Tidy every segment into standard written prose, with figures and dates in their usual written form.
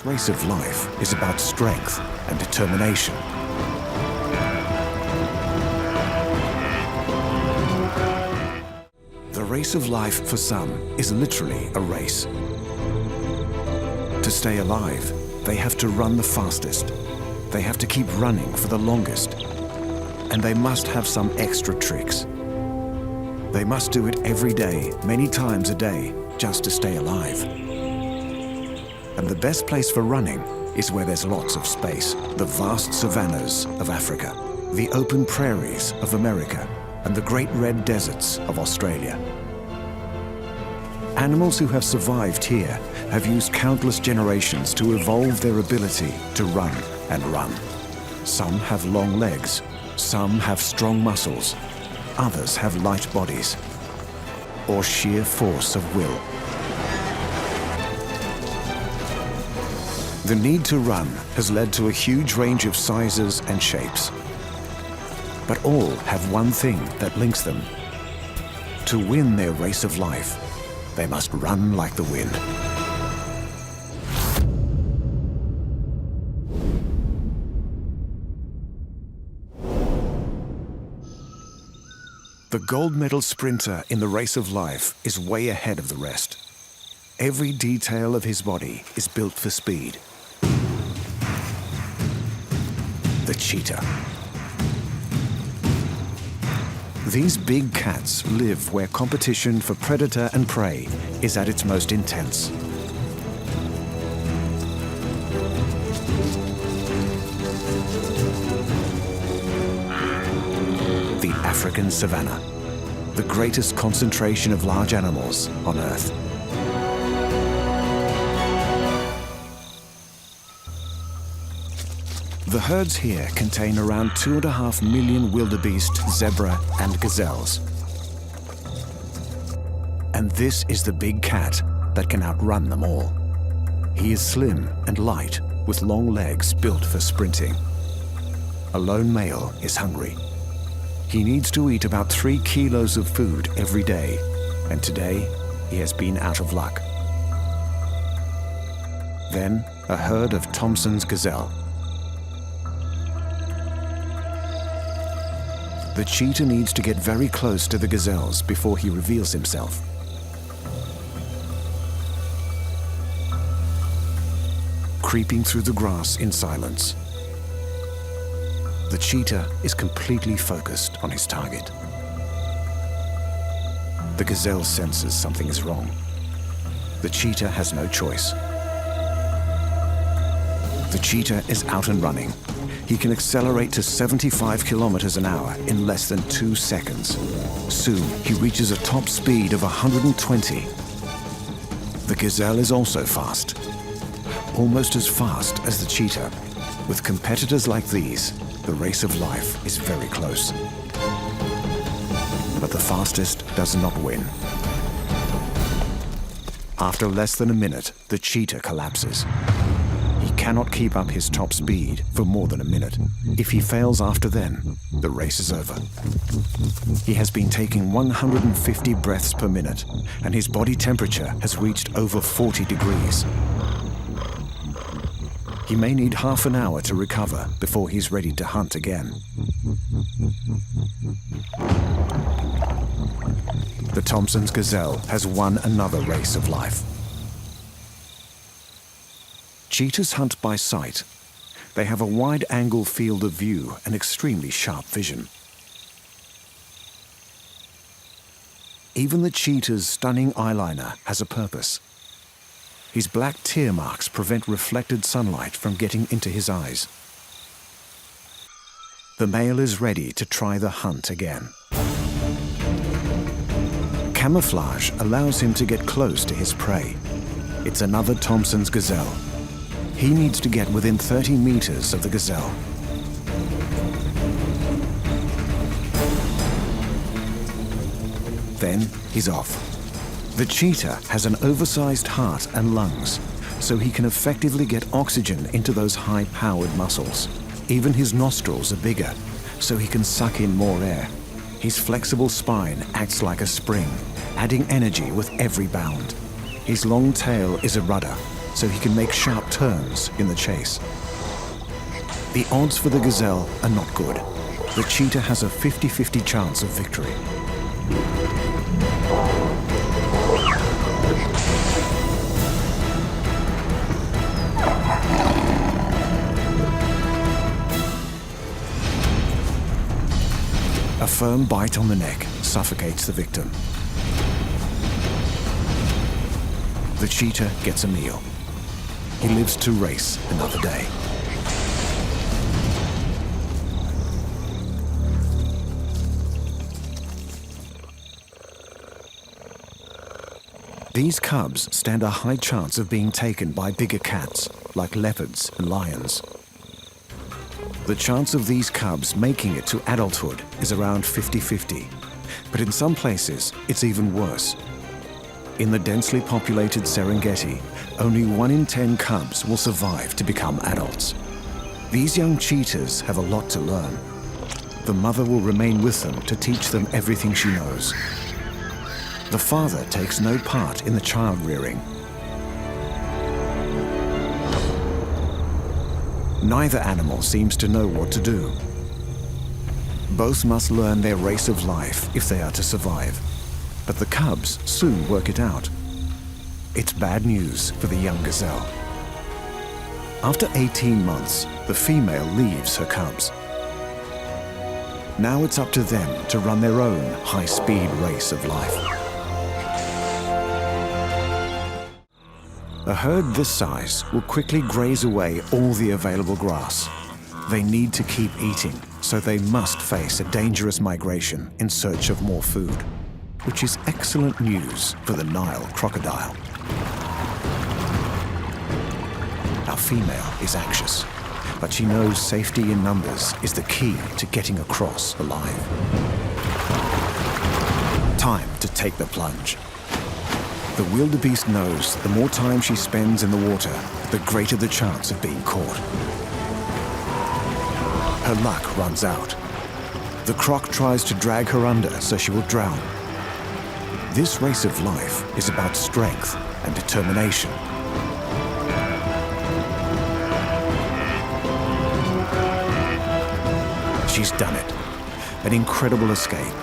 race of life is about strength and determination. The race of life for some is literally a race. To stay alive, they have to run the fastest. They have to keep running for the longest. And they must have some extra tricks. They must do it every day, many times a day, just to stay alive. And the best place for running is where there's lots of space. The vast savannas of Africa, the open prairies of America, and the great red deserts of Australia. Animals who have survived here have used countless generations to evolve their ability to run and run. Some have long legs, some have strong muscles, others have light bodies, or sheer force of will. The need to run has led to a huge range of sizes and shapes. But all have one thing that links them. To win their race of life, they must run like the wind. The gold medal sprinter in the race of life is way ahead of the rest. Every detail of his body is built for speed. The cheetah. These big cats live where competition for predator and prey is at its most intense. The African savanna, the greatest concentration of large animals on Earth. The herds here contain around 2.5 million wildebeest, zebra, and gazelles. And this is the big cat that can outrun them all. He is slim and light, with long legs built for sprinting. A lone male is hungry. He needs to eat about 3 kilos of food every day, and today he has been out of luck. Then, a herd of Thompson's gazelle. The cheetah needs to get very close to the gazelles before he reveals himself. Creeping through the grass in silence, the cheetah is completely focused on his target. The gazelle senses something is wrong. The cheetah has no choice. The cheetah is out and running. He can accelerate to 75 kilometers an hour in less than 2 seconds. Soon, he reaches a top speed of 120. The gazelle is also fast, almost as fast as the cheetah. With competitors like these, the race of life is very close. But the fastest does not win. After less than a minute, the cheetah collapses. He cannot keep up his top speed for more than a minute. If he fails after then, the race is over. He has been taking 150 breaths per minute, and his body temperature has reached over 40 degrees. He may need half an hour to recover before he's ready to hunt again. The Thompson's gazelle has won another race of life. Cheetahs hunt by sight. They have a wide-angle field of view and extremely sharp vision. Even the cheetah's stunning eyeliner has a purpose. His black tear marks prevent reflected sunlight from getting into his eyes. The male is ready to try the hunt again. Camouflage allows him to get close to his prey. It's another Thompson's gazelle. He needs to get within 30 meters of the gazelle. Then he's off. The cheetah has an oversized heart and lungs, so he can effectively get oxygen into those high-powered muscles. Even his nostrils are bigger, so he can suck in more air. His flexible spine acts like a spring, adding energy with every bound. His long tail is a rudder, so he can make sharp turns in the chase. The odds for the gazelle are not good. The cheetah has a 50-50 chance of victory. A firm bite on the neck suffocates the victim. The cheetah gets a meal. He lives to race another day. These cubs stand a high chance of being taken by bigger cats, like leopards and lions. The chance of these cubs making it to adulthood is around 50-50, but in some places it's even worse. In the densely populated Serengeti, only 1 in 10 cubs will survive to become adults. These young cheetahs have a lot to learn. The mother will remain with them to teach them everything she knows. The father takes no part in the child rearing. Neither animal seems to know what to do. Both must learn their race of life if they are to survive. But the cubs soon work it out. It's bad news for the young gazelle. After 18 months, the female leaves her cubs. Now it's up to them to run their own high-speed race of life. A herd this size will quickly graze away all the available grass. They need to keep eating, so they must face a dangerous migration in search of more food, which is excellent news for the Nile crocodile. Our female is anxious, but she knows safety in numbers is the key to getting across alive. Time to take the plunge. The wildebeest knows the more time she spends in the water, the greater the chance of being caught. Her luck runs out. The croc tries to drag her under so she will drown. This race of life is about strength and determination. She's done it. An incredible escape.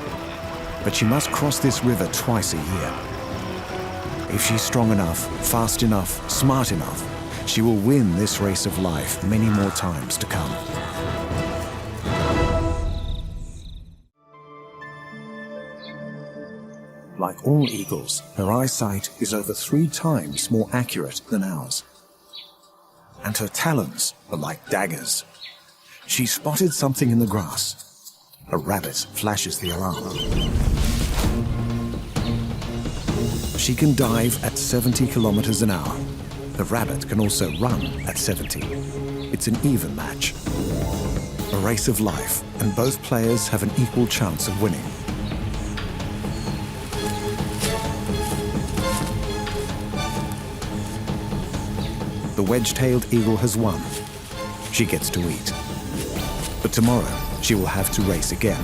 But she must cross this river twice a year. If she's strong enough, fast enough, smart enough, she will win this race of life many more times to come. Like all eagles, her eyesight is over 3 times more accurate than ours. And her talons are like daggers. She spotted something in the grass. A rabbit flashes the alarm. She can dive at 70 kilometers an hour. The rabbit can also run at 70. It's an even match. A race of life, and both players have an equal chance of winning. The wedge-tailed eagle has won. She gets to eat. But tomorrow, she will have to race again.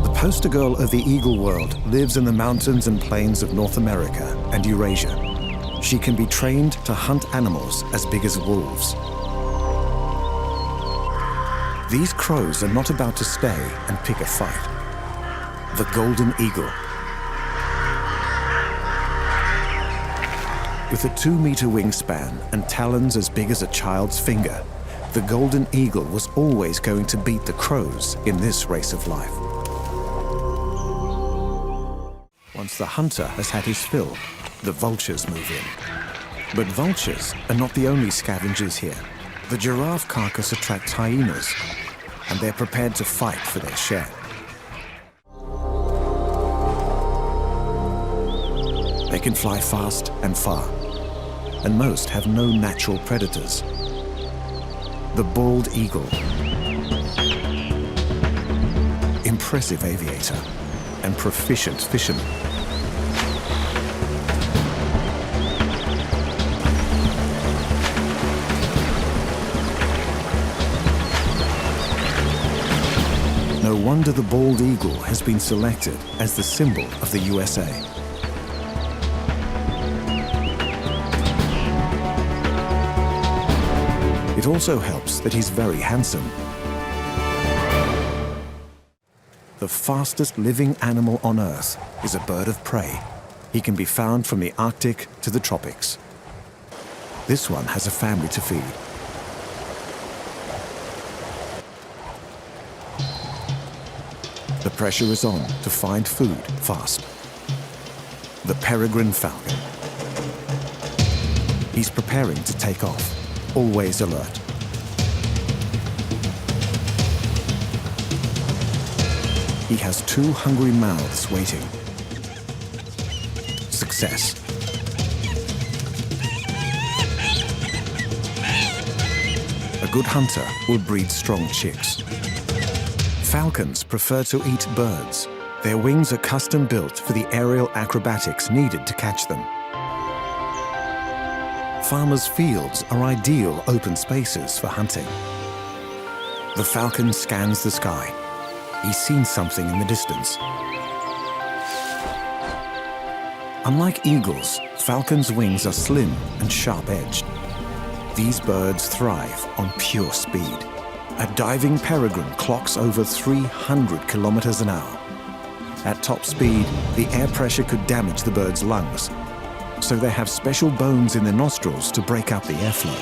The poster girl of the eagle world lives in the mountains and plains of North America and Eurasia. She can be trained to hunt animals as big as wolves. These crows are not about to stay and pick a fight. The golden eagle. With a 2-meter wingspan and talons as big as a child's finger, the golden eagle was always going to beat the crows in this race of life. Once the hunter has had his fill, the vultures move in. But vultures are not the only scavengers here. The giraffe carcass attracts hyenas, and they're prepared to fight for their share. They can fly fast and far, and most have no natural predators. The bald eagle, impressive aviator and proficient fisherman. No wonder the bald eagle has been selected as the symbol of the USA. It also helps that he's very handsome. The fastest living animal on Earth is a bird of prey. He can be found from the Arctic to the tropics. This one has a family to feed. The pressure is on to find food fast. The peregrine falcon. He's preparing to take off, always alert. He has 2 hungry mouths waiting. Success. A good hunter will breed strong chicks. Falcons prefer to eat birds. Their wings are custom built for the aerial acrobatics needed to catch them. Farmers' fields are ideal open spaces for hunting. The falcon scans the sky. He's seen something in the distance. Unlike eagles, falcons' wings are slim and sharp-edged. These birds thrive on pure speed. A diving peregrine clocks over 300 kilometers an hour. At top speed, the air pressure could damage the bird's lungs, so they have special bones in their nostrils to break up the airflow.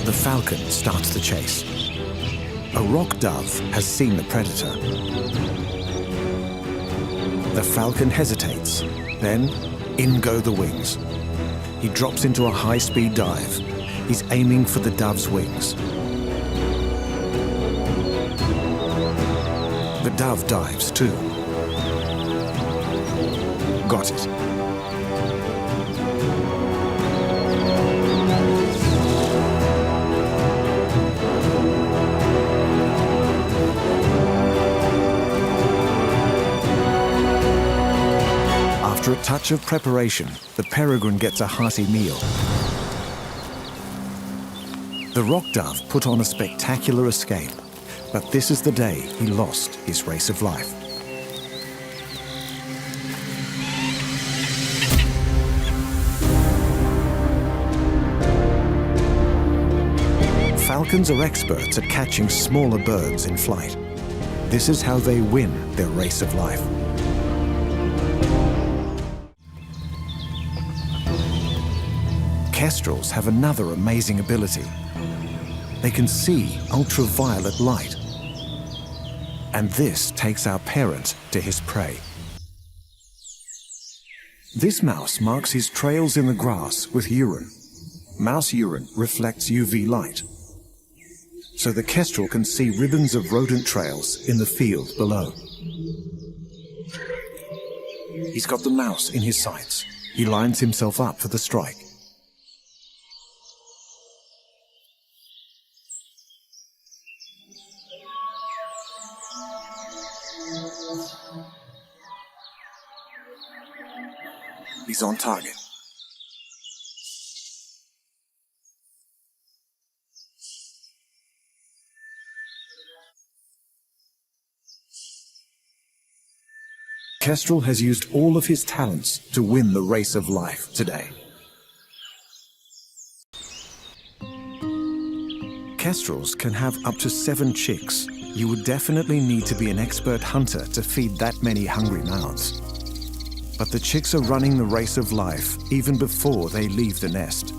The falcon starts the chase. A rock dove has seen the predator. The falcon hesitates, then in go the wings. He drops into a high-speed dive. He's aiming for the dove's wings. The dove dives too. Got it. After a touch of preparation, the peregrine gets a hearty meal. The rock dove put on a spectacular escape, but this is the day he lost his race of life. Falcons are experts at catching smaller birds in flight. This is how they win their race of life. Kestrels have another amazing ability. They can see ultraviolet light. And this takes our parent to his prey. This mouse marks his trails in the grass with urine. Mouse urine reflects UV light, so the kestrel can see ribbons of rodent trails in the field below. He's got the mouse in his sights. He lines himself up for the strike. He's on target. Kestrel has used all of his talents to win the race of life today. Kestrels can have up to 7 chicks. You would definitely need to be an expert hunter to feed that many hungry mouths. But the chicks are running the race of life even before they leave the nest.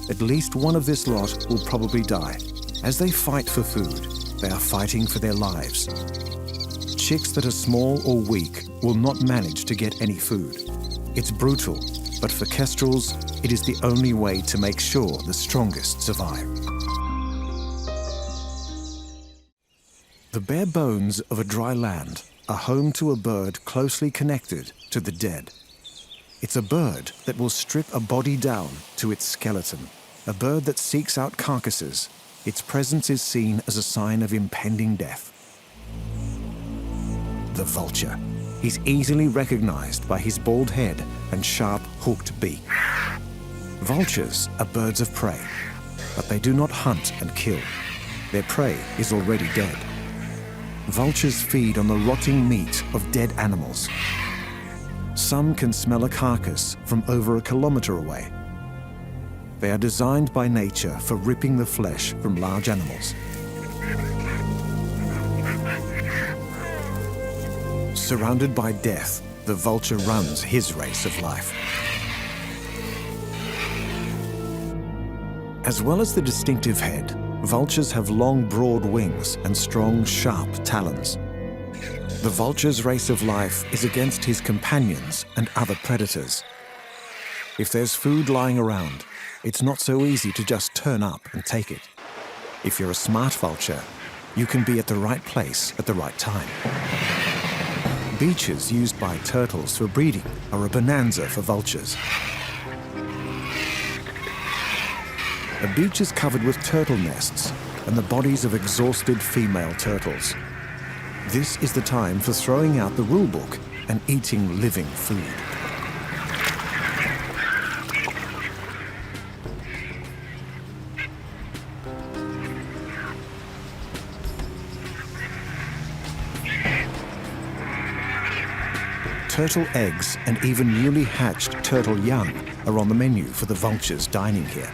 At least one of this lot will probably die. As they fight for food, they are fighting for their lives. Chicks that are small or weak will not manage to get any food. It's brutal, but for kestrels, it is the only way to make sure the strongest survive. The bare bones of a dry land are home to a bird closely connected to the dead. It's a bird that will strip a body down to its skeleton, a bird that seeks out carcasses. Its presence is seen as a sign of impending death. The vulture. He's easily recognized by his bald head and sharp, hooked beak. Vultures are birds of prey. But they do not hunt and kill. Their prey is already dead. Vultures feed on the rotting meat of dead animals. Some can smell a carcass from over a kilometer away. They are designed by nature for ripping the flesh from large animals. Surrounded by death, the vulture runs his race of life. As well as the distinctive head, vultures have long, broad wings and strong, sharp talons. The vulture's race of life is against his companions and other predators. If there's food lying around, it's not so easy to just turn up and take it. If you're a smart vulture, you can be at the right place at the right time. Beaches used by turtles for breeding are a bonanza for vultures. A beach is covered with turtle nests and the bodies of exhausted female turtles. This is the time for throwing out the rule book and eating living food. Turtle eggs and even newly hatched turtle young are on the menu for the vultures dining here.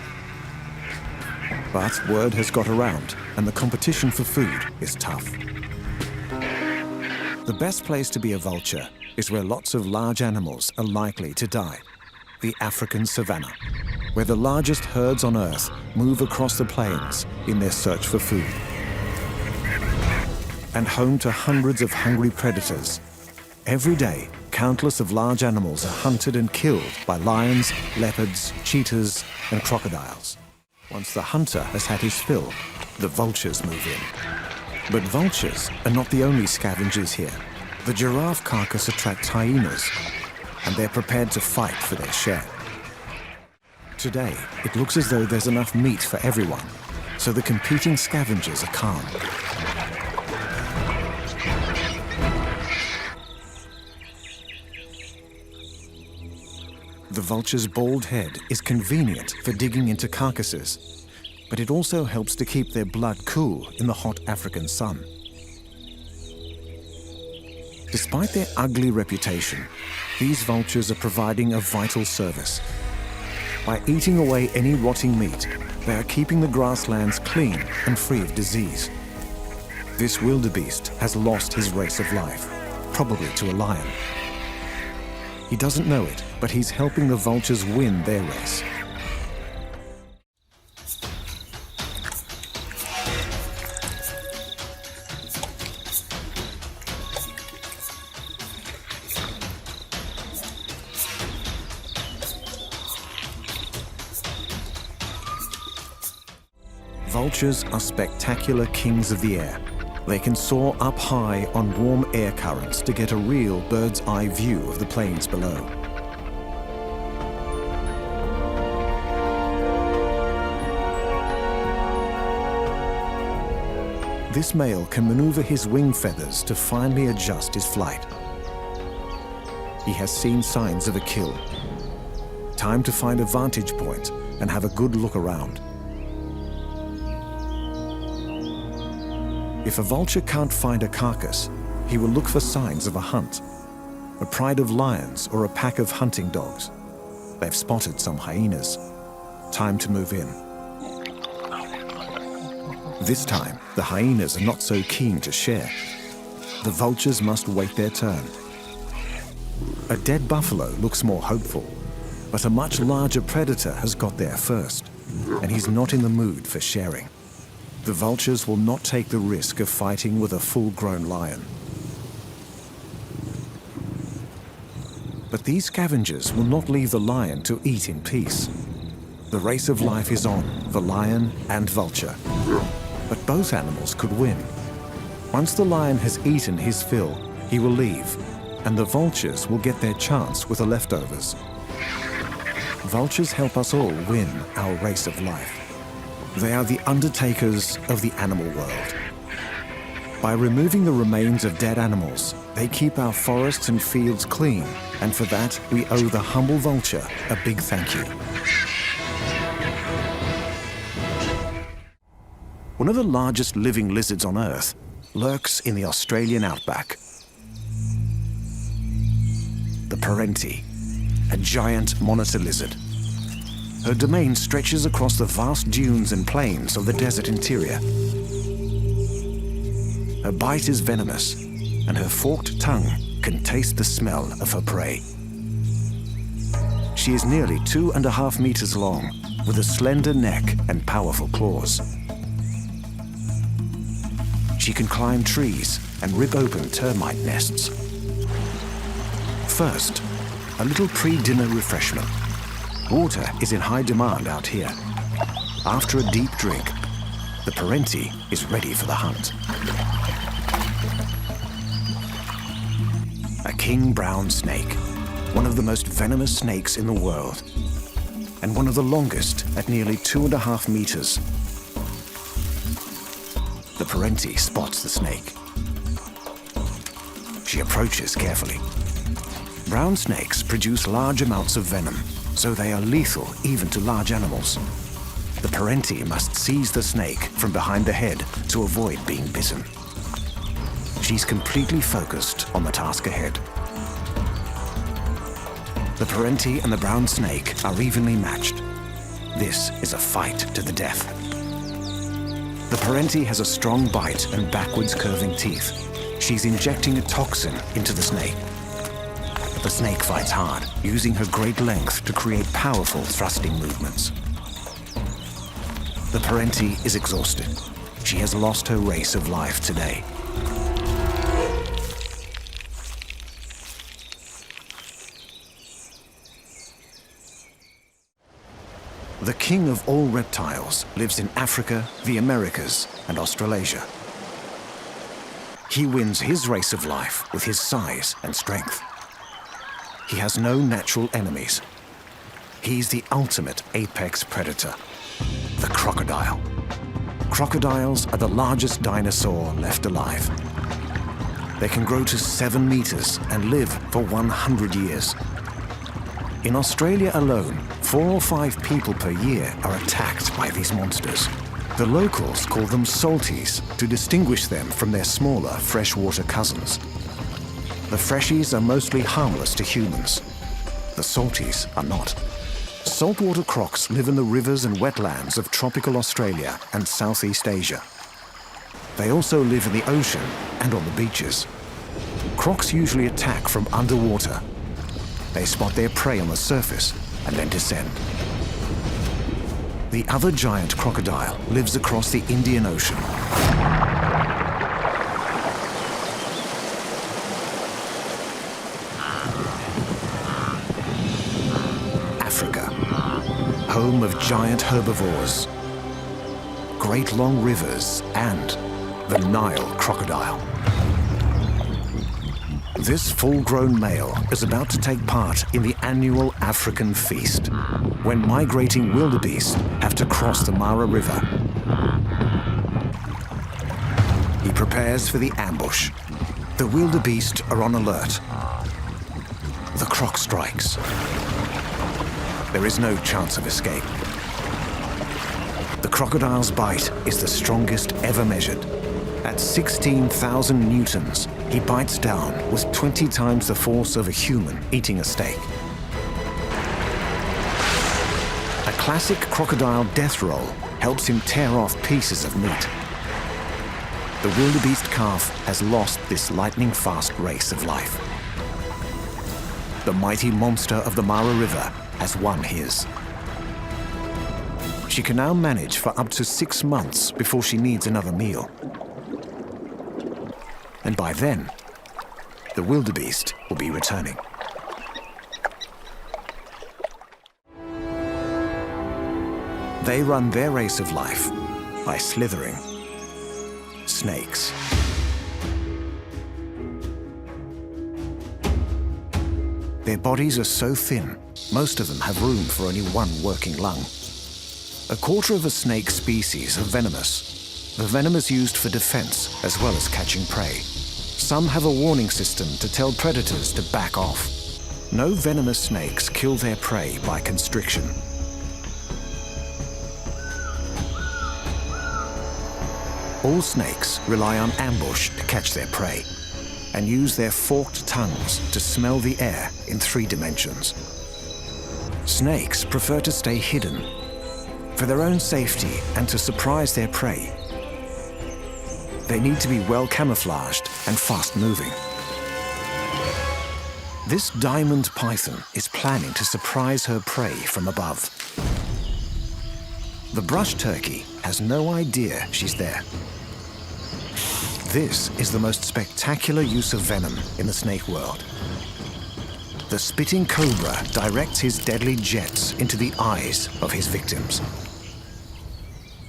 But word has got around, and the competition for food is tough. The best place to be a vulture is where lots of large animals are likely to die. The African savanna, where the largest herds on Earth move across the plains in their search for food. And home to hundreds of hungry predators. Every day, countless of large animals are hunted and killed by lions, leopards, cheetahs, and crocodiles. Once the hunter has had his fill, the vultures move in. But vultures are not the only scavengers here. The giraffe carcass attracts hyenas, and they're prepared to fight for their share. Today, it looks as though there's enough meat for everyone, so the competing scavengers are calm. The vulture's bald head is convenient for digging into carcasses, but it also helps to keep their blood cool in the hot African sun. Despite their ugly reputation, these vultures are providing a vital service. By eating away any rotting meat, they are keeping the grasslands clean and free of disease. This wildebeest has lost his race of life, probably to a lion. He doesn't know it, but he's helping the vultures win their race. Vultures are spectacular kings of the air. They can soar up high on warm air currents to get a real bird's eye view of the plains below. This male can maneuver his wing feathers to finely adjust his flight. He has seen signs of a kill. Time to find a vantage point and have a good look around. If a vulture can't find a carcass, he will look for signs of a hunt, a pride of lions or a pack of hunting dogs. They've spotted some hyenas. Time to move in. This time, the hyenas are not so keen to share. The vultures must wait their turn. A dead buffalo looks more hopeful, but a much larger predator has got there first, and he's not in the mood for sharing. The vultures will not take the risk of fighting with a full-grown lion. But these scavengers will not leave the lion to eat in peace. The race of life is on for lion and vulture. But both animals could win. Once the lion has eaten his fill, he will leave, and the vultures will get their chance with the leftovers. Vultures help us all win our race of life. They are the undertakers of the animal world. By removing the remains of dead animals, they keep our forests and fields clean, and for that, we owe the humble vulture a big thank you. One of the largest living lizards on Earth lurks in the Australian outback. The parenti, a giant monitor lizard. Her domain stretches across the vast dunes and plains of the desert interior. Her bite is venomous, and her forked tongue can taste the smell of her prey. She is nearly 2.5 meters long, with a slender neck and powerful claws. She can climb trees and rip open termite nests. First, a little pre-dinner refreshment. Water is in high demand out here. After a deep drink, the parenti is ready for the hunt. A king brown snake, one of the most venomous snakes in the world, and one of the longest at nearly 2.5 meters. The parenti spots the snake. She approaches carefully. Brown snakes produce large amounts of venom, so they are lethal even to large animals. The parenti must seize the snake from behind the head to avoid being bitten. She's completely focused on the task ahead. The parenti and the brown snake are evenly matched. This is a fight to the death. The parenti has a strong bite and backwards curving teeth. She's injecting a toxin into the snake. The snake fights hard, using her great length to create powerful thrusting movements. The parenti is exhausted. She has lost her race of life today. The king of all reptiles lives in Africa, the Americas, and Australasia. He wins his race of life with his size and strength. He has no natural enemies. He's the ultimate apex predator, the crocodile. Crocodiles are the largest dinosaur left alive. They can grow to 7 meters and live for 100 years. In Australia alone, 4 or 5 people per year are attacked by these monsters. The locals call them salties to distinguish them from their smaller freshwater cousins. The freshies are mostly harmless to humans. The salties are not. Saltwater crocs live in the rivers and wetlands of tropical Australia and Southeast Asia. They also live in the ocean and on the beaches. Crocs usually attack from underwater. They spot their prey on the surface and then descend. The other giant crocodile lives across the Indian Ocean. Africa, home of giant herbivores, great long rivers, and the Nile crocodile. This full-grown male is about to take part in the annual African feast, when migrating wildebeest have to cross the Mara River. He prepares for the ambush. The wildebeest are on alert. The croc strikes. There is no chance of escape. The crocodile's bite is the strongest ever measured. At 16,000 newtons, he bites down with 20 times the force of a human eating a steak. A classic crocodile death roll helps him tear off pieces of meat. The wildebeest calf has lost this lightning-fast race of life. The mighty monster of the Mara River has won his. She can now manage for up to 6 months before she needs another meal. And by then, the wildebeest will be returning. They run their race of life by slithering. Snakes. Their bodies are so thin, most of them have room for only one working lung. A quarter of a snake species are venomous. The venom is used for defense as well as catching prey. Some have a warning system to tell predators to back off. No venomous snakes kill their prey by constriction. All snakes rely on ambush to catch their prey and use their forked tongues to smell the air in 3 dimensions. Snakes prefer to stay hidden for their own safety and to surprise their prey. They need to be well camouflaged and fast-moving. This diamond python is planning to surprise her prey from above. The brush turkey has no idea she's there. This is the most spectacular use of venom in the snake world. The spitting cobra directs his deadly jets into the eyes of his victims.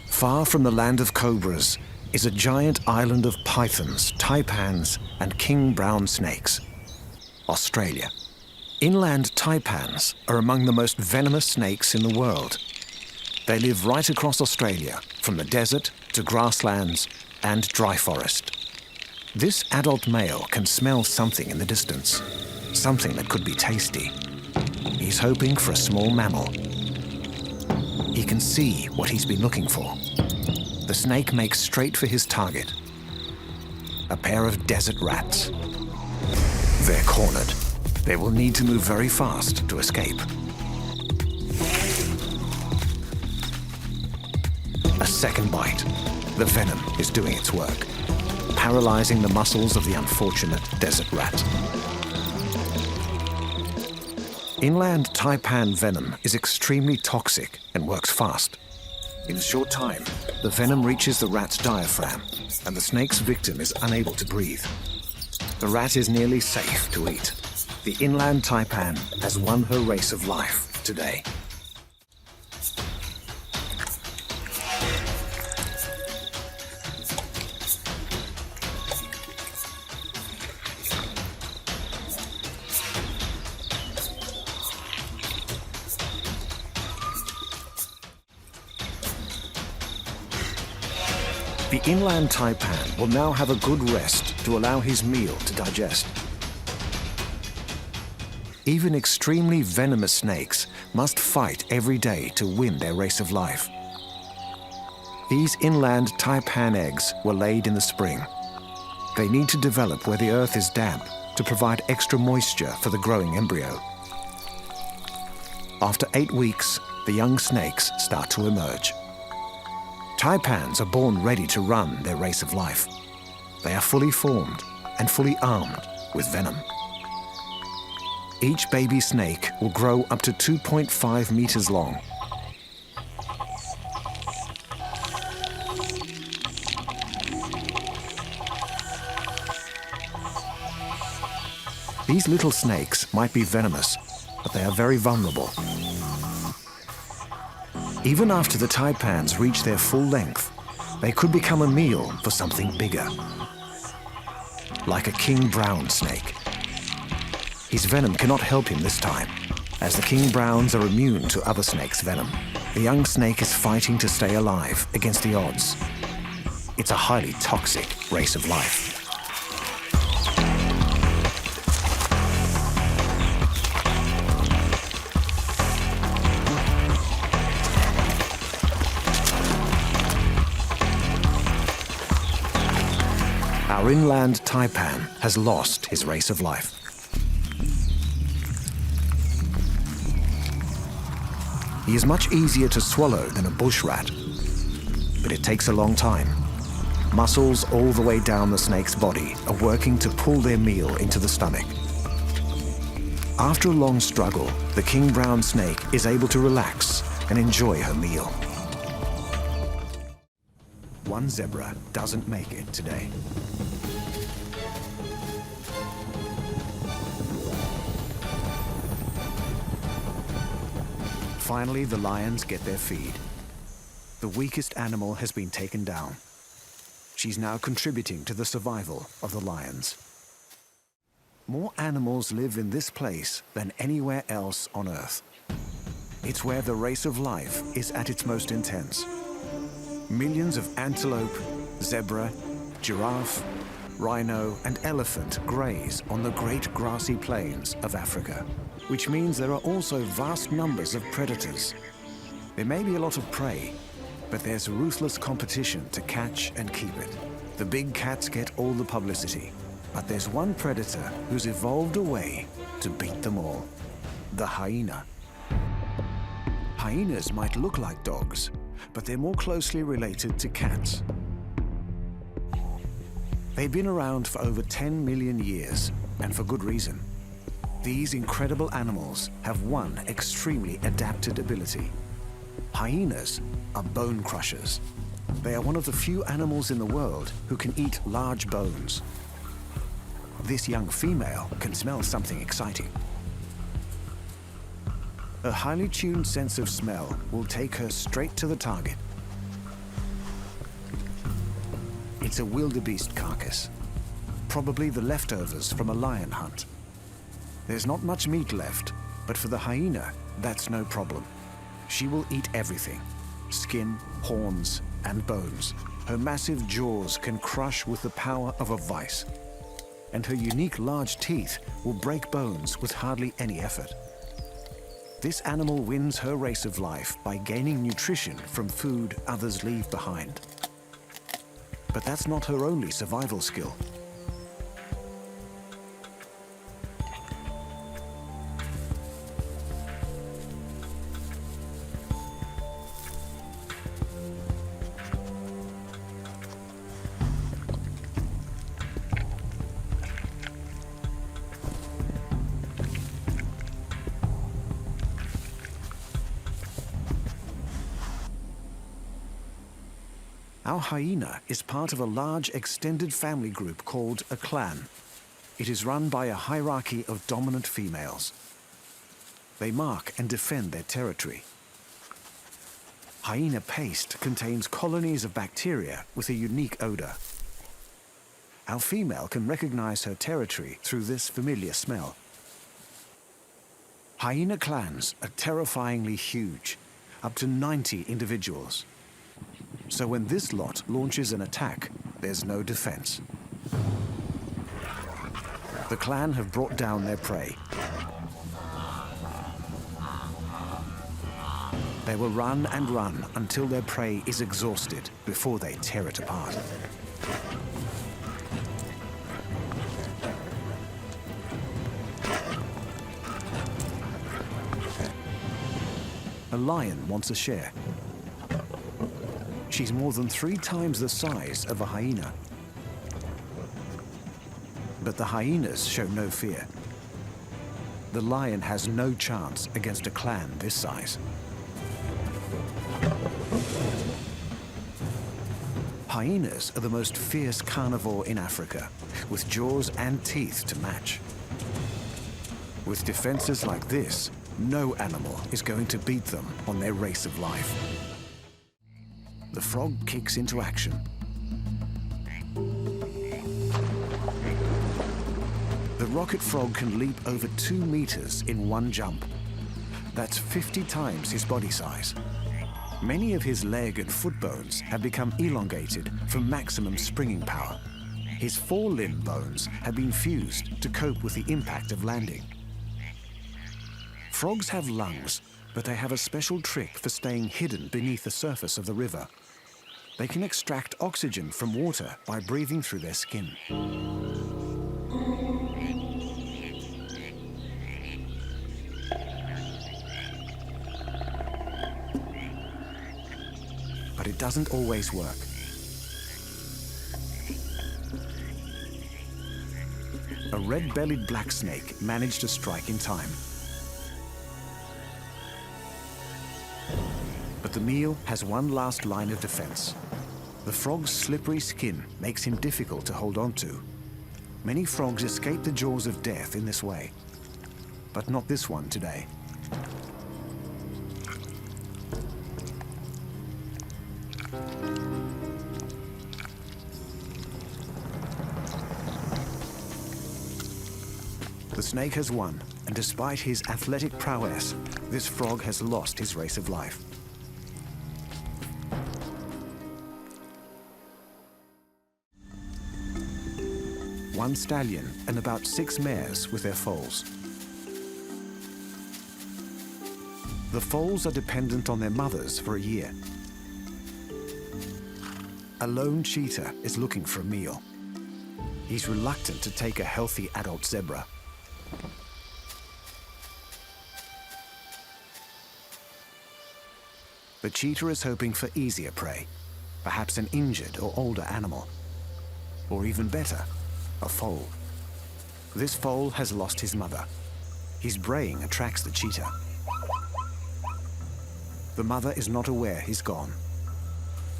Far from the land of cobras is a giant island of pythons, taipans, and king brown snakes. Australia. Inland taipans are among the most venomous snakes in the world. They live right across Australia, from the desert to grasslands and dry forest. This adult male can smell something in the distance, something that could be tasty. He's hoping for a small mammal. He can see what he's been looking for. The snake makes straight for his target, a pair of desert rats. They're cornered. They will need to move very fast to escape. A second bite. The venom is doing its work, paralyzing the muscles of the unfortunate desert rat. Inland taipan venom is extremely toxic and works fast. In a short time, the venom reaches the rat's diaphragm, and the snake's victim is unable to breathe. The rat is nearly safe to eat. The inland taipan has won her race of life today. The inland taipan will now have a good rest to allow his meal to digest. Even extremely venomous snakes must fight every day to win their race of life. These inland taipan eggs were laid in the spring. They need to develop where the earth is damp to provide extra moisture for the growing embryo. After 8 weeks, the young snakes start to emerge. Taipans are born ready to run their race of life. They are fully formed and fully armed with venom. Each baby snake will grow up to 2.5 meters long. These little snakes might be venomous, but they are very vulnerable. Even after the taipans reach their full length, they could become a meal for something bigger, like a king brown snake. His venom cannot help him this time, as the king browns are immune to other snakes' venom. The young snake is fighting to stay alive against the odds. It's a highly toxic race of life. Our inland taipan has lost his race of life. He is much easier to swallow than a bush rat, but it takes a long time. Muscles all the way down the snake's body are working to pull their meal into the stomach. After a long struggle, the king brown snake is able to relax and enjoy her meal. One zebra doesn't make it today. Finally, the lions get their feed. The weakest animal has been taken down. She's now contributing to the survival of the lions. More animals live in this place than anywhere else on Earth. It's where the race of life is at its most intense. Millions of antelope, zebra, giraffe, rhino, and elephant graze on the great grassy plains of Africa, which means there are also vast numbers of predators. There may be a lot of prey, But there's ruthless competition to catch and keep it. The big cats get all the publicity, but there's one predator who's evolved a way to beat them all: the hyena. Hyenas might look like dogs, but they're more closely related to cats. They've been around for over 10 million years, and for good reason. These incredible animals have one extremely adapted ability. Hyenas are bone crushers. They are one of the few animals in the world who can eat large bones. This young female can smell something exciting. A highly tuned sense of smell will take her straight to the target. It's a wildebeest carcass, probably the leftovers from a lion hunt. There's not much meat left, but for the hyena, that's no problem. She will eat everything: skin, horns, and bones. Her massive jaws can crush with the power of a vice, and her unique large teeth will break bones with hardly any effort. This animal wins her race of life by gaining nutrition from food others leave behind. But that's not her only survival skill. Our hyena is part of a large extended family group called a clan. It is run by a hierarchy of dominant females. They mark and defend their territory. Hyena paste contains colonies of bacteria with a unique odor. Our female can recognize her territory through this familiar smell. Hyena clans are terrifyingly huge, up to 90 individuals. So when this lot launches an attack, there's no defense. The clan have brought down their prey. They will run and run until their prey is exhausted before they tear it apart. A lion wants a share. She's more than 3 times the size of a hyena. But the hyenas show no fear. The lion has no chance against a clan this size. Hyenas are the most fierce carnivore in Africa, with jaws and teeth to match. With defenses like this, no animal is going to beat them on their race of life. The frog kicks into action. The rocket frog can leap over 2 meters in one jump. That's 50 times his body size. Many of his leg and foot bones have become elongated for maximum springing power. His forelimb bones have been fused to cope with the impact of landing. Frogs have lungs, but they have a special trick for staying hidden beneath the surface of the river. They can extract oxygen from water by breathing through their skin. But it doesn't always work. A red-bellied black snake managed to strike in time. But the meal has one last line of defense. The frog's slippery skin makes him difficult to hold on to. Many frogs escape the jaws of death in this way, but not this one today. The snake has won, and despite his athletic prowess, this frog has lost his race of life. One stallion and about 6 mares with their foals. The foals are dependent on their mothers for a year. A lone cheetah is looking for a meal. He's reluctant to take a healthy adult zebra. The cheetah is hoping for easier prey, perhaps an injured or older animal. Or even better, a foal. This foal has lost his mother. His braying attracts the cheetah. The mother is not aware he's gone.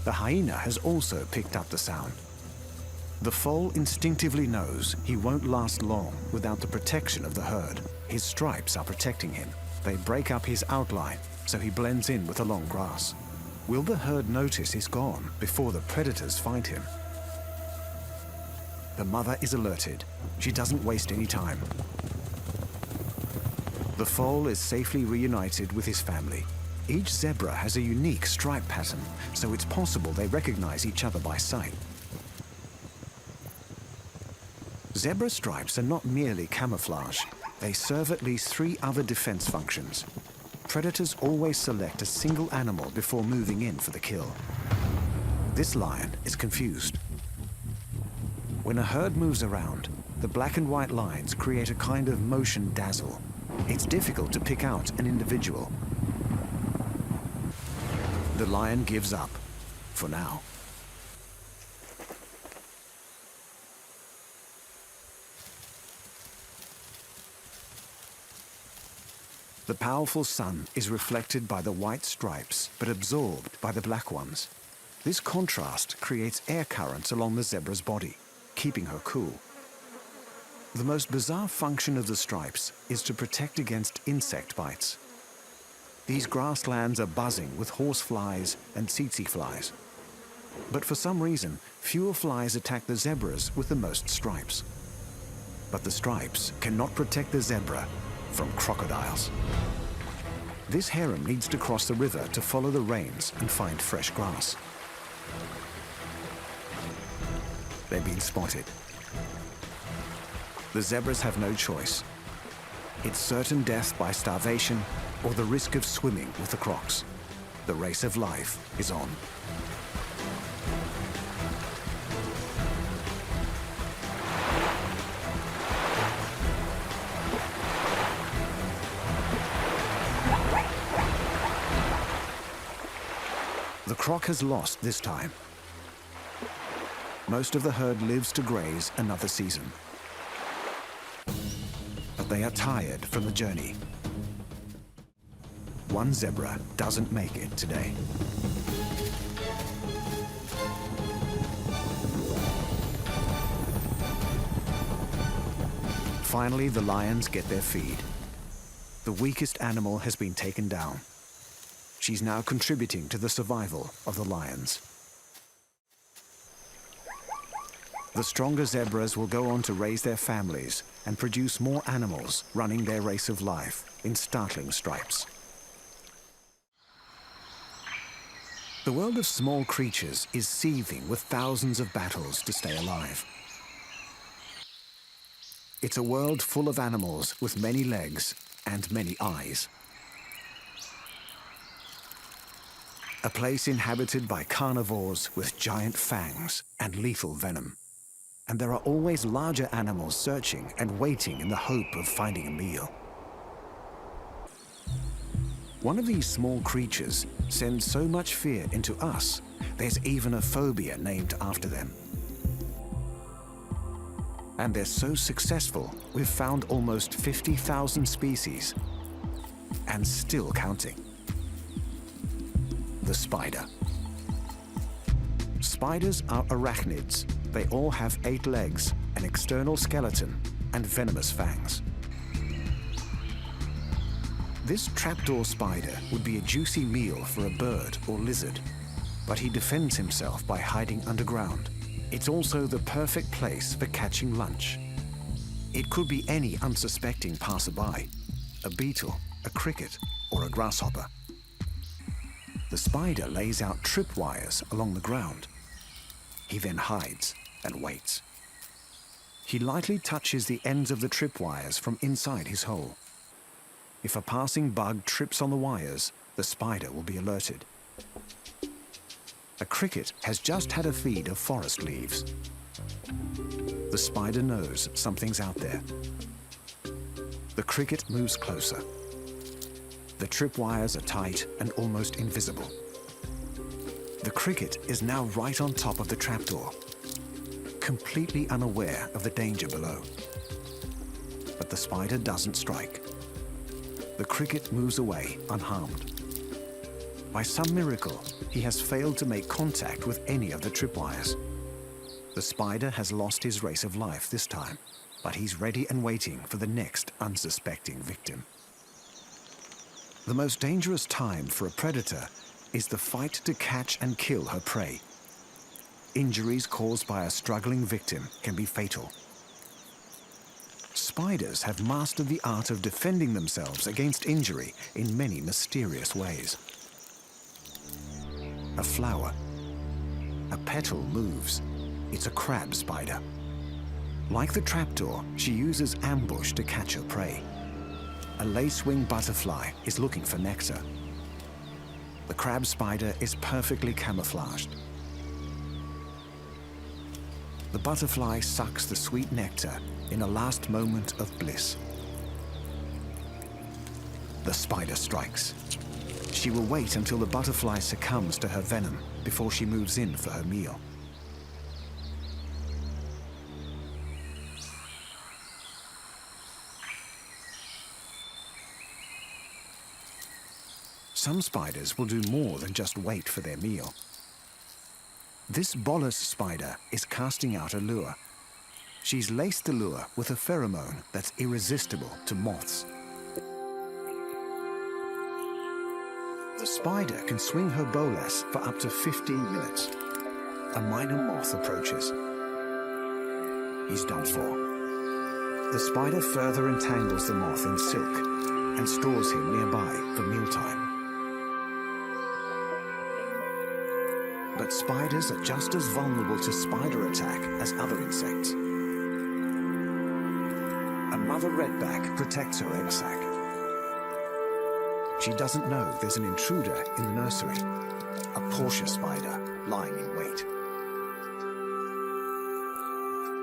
The hyena has also picked up the sound. The foal instinctively knows he won't last long without the protection of the herd. His stripes are protecting him. They break up his outline, so he blends in with the long grass. Will the herd notice he's gone before the predators find him? The mother is alerted. She doesn't waste any time. The foal is safely reunited with his family. Each zebra has a unique stripe pattern, so it's possible they recognize each other by sight. Zebra stripes are not merely camouflage. They serve at least 3 other defense functions. Predators always select a single animal before moving in for the kill. This lion is confused. When a herd moves around, the black and white lines create a kind of motion dazzle. It's difficult to pick out an individual. The lion gives up, for now. The powerful sun is reflected by the white stripes, but absorbed by the black ones. This contrast creates air currents along the zebra's body, keeping her cool. The most bizarre function of the stripes is to protect against insect bites. These grasslands are buzzing with horseflies and tsetse flies. But for some reason, fewer flies attack the zebras with the most stripes. But the stripes cannot protect the zebra from crocodiles. This heron needs to cross the river to follow the rains and find fresh grass. They've been spotted. The zebras have no choice. It's certain death by starvation or the risk of swimming with the crocs. The race of life is on. The croc has lost this time. Most of the herd lives to graze another season. But they are tired from the journey. One zebra doesn't make it today. Finally, the lions get their feed. The weakest animal has been taken down. She's now contributing to the survival of the lions. The stronger zebras will go on to raise their families and produce more animals running their race of life in startling stripes. The world of small creatures is seething with thousands of battles to stay alive. It's a world full of animals with many legs and many eyes. A place inhabited by carnivores with giant fangs and lethal venom. And there are always larger animals searching and waiting in the hope of finding a meal. One of these small creatures sends so much fear into us, there's even a phobia named after them. And they're so successful, we've found almost 50,000 species, and still counting. The spider. Spiders are arachnids. They all have 8 legs, an external skeleton, and venomous fangs. This trapdoor spider would be a juicy meal for a bird or lizard, but he defends himself by hiding underground. It's also the perfect place for catching lunch. It could be any unsuspecting passerby, a beetle, a cricket, or a grasshopper. The spider lays out tripwires along the ground. He then hides and waits. He lightly touches the ends of the tripwires from inside his hole. If a passing bug trips on the wires, the spider will be alerted. A cricket has just had a feed of forest leaves. The spider knows something's out there. The cricket moves closer. The tripwires are tight and almost invisible. The cricket is now right on top of the trapdoor, completely unaware of the danger below. But the spider doesn't strike. The cricket moves away unharmed. By some miracle, he has failed to make contact with any of the tripwires. The spider has lost his race of life this time, but he's ready and waiting for the next unsuspecting victim. The most dangerous time for a predator is the fight to catch and kill her prey. Injuries caused by a struggling victim can be fatal. Spiders have mastered the art of defending themselves against injury in many mysterious ways. A flower. A petal moves. It's a crab spider. Like the trapdoor, she uses ambush to catch her prey. A lacewing butterfly is looking for nectar. The crab spider is perfectly camouflaged. The butterfly sucks the sweet nectar in a last moment of bliss. The spider strikes. She will wait until the butterfly succumbs to her venom before she moves in for her meal. Some spiders will do more than just wait for their meal. This bolus spider is casting out a lure. She's laced the lure with a pheromone that's irresistible to moths. The spider can swing her bolas for up to 15 minutes. A minor moth approaches. He's done for. The spider further entangles the moth in silk and stores him nearby for mealtime. But spiders are just as vulnerable to spider attack as other insects. A mother redback protects her egg sac. She doesn't know there's an intruder in the nursery, a Portia spider lying in wait.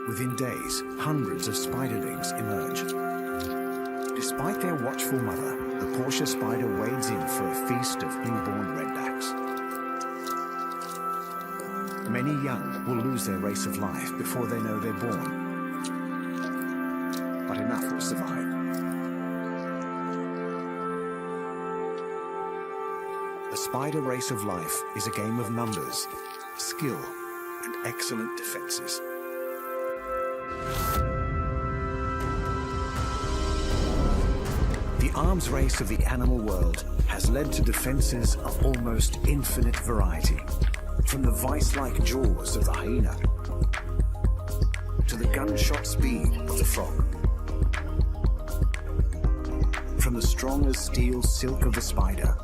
Within days, hundreds of spiderlings emerge. Despite their watchful mother, the Portia spider wades in for a feast of newborn redbacks. Many young will lose their race of life before they know they're born. But enough will survive. The spider race of life is a game of numbers, skill, and excellent defenses. The arms race of the animal world has led to defenses of almost infinite variety. From the vice-like jaws of the hyena to the gunshot speed of the frog. From the strong as steel silk of the spider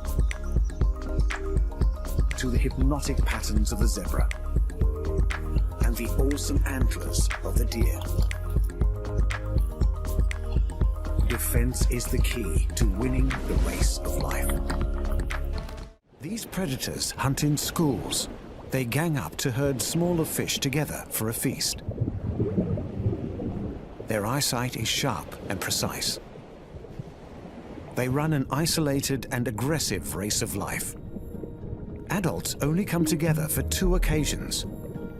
to the hypnotic patterns of the zebra and the awesome antlers of the deer. Defense is the key to winning the race of life. These predators hunt in schools. They gang up to herd smaller fish together for a feast. Their eyesight is sharp and precise. They run an isolated and aggressive race of life. Adults only come together for two occasions,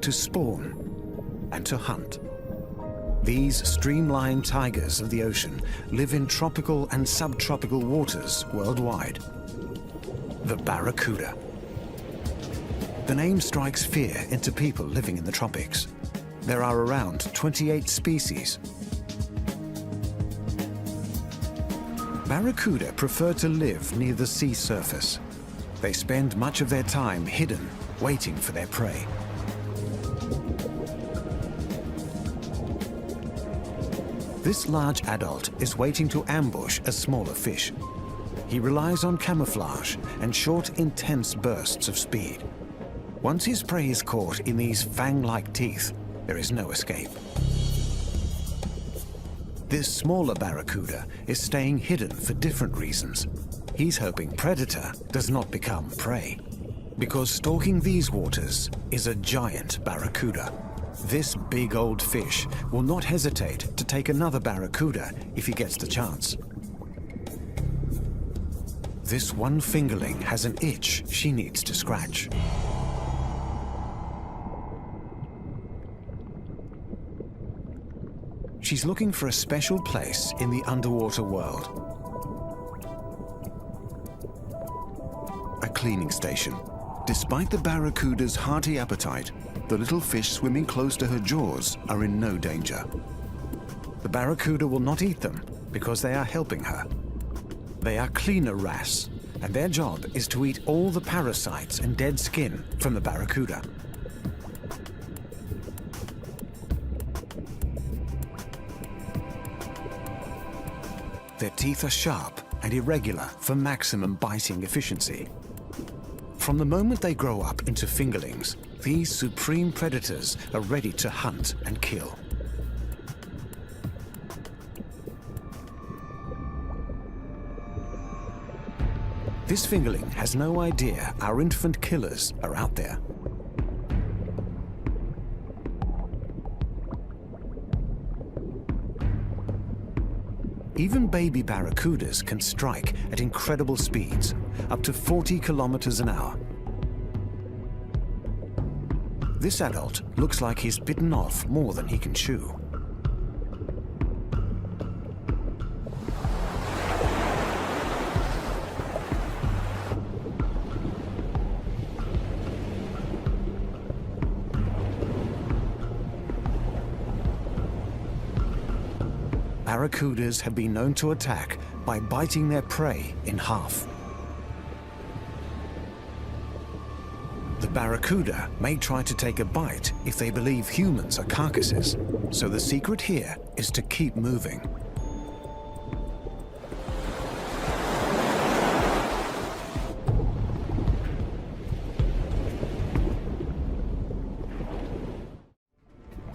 to spawn and to hunt. These streamline tigers of the ocean live in tropical and subtropical waters worldwide. The barracuda. The name strikes fear into people living in the tropics. There are around 28 species. Barracuda prefer to live near the sea surface. They spend much of their time hidden, waiting for their prey. This large adult is waiting to ambush a smaller fish. He relies on camouflage and short, intense bursts of speed. Once his prey is caught in these fang-like teeth, there is no escape. This smaller barracuda is staying hidden for different reasons. He's hoping predator does not become prey. Because stalking these waters is a giant barracuda. This big old fish will not hesitate to take another barracuda if he gets the chance. This one fingerling has an itch she needs to scratch. She's looking for a special place in the underwater world. A cleaning station. Despite the barracuda's hearty appetite, the little fish swimming close to her jaws are in no danger. The barracuda will not eat them because they are helping her. They are cleaner wrasse, and their job is to eat all the parasites and dead skin from the barracuda. Their teeth are sharp and irregular for maximum biting efficiency. From the moment they grow up into fingerlings, these supreme predators are ready to hunt and kill. This fingerling has no idea our infant killers are out there. Even baby barracudas can strike at incredible speeds, up to 40 kilometers an hour. This adult looks like he's bitten off more than he can chew. Barracudas have been known to attack by biting their prey in half. The barracuda may try to take a bite if they believe humans are carcasses, so the secret here is to keep moving.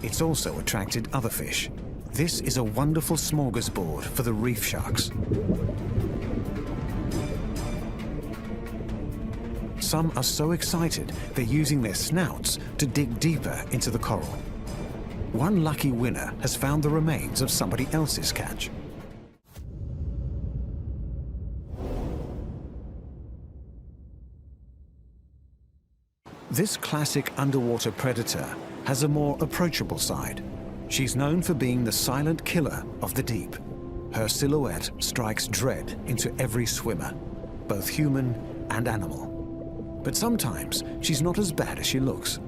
It's also attracted other fish. This is a wonderful smorgasbord for the reef sharks. Some are so excited they're using their snouts to dig deeper into the coral. One lucky winner has found the remains of somebody else's catch. This classic underwater predator has a more approachable side. She's known for being the silent killer of the deep. Her silhouette strikes dread into every swimmer, both human and animal. But sometimes she's not as bad as she looks.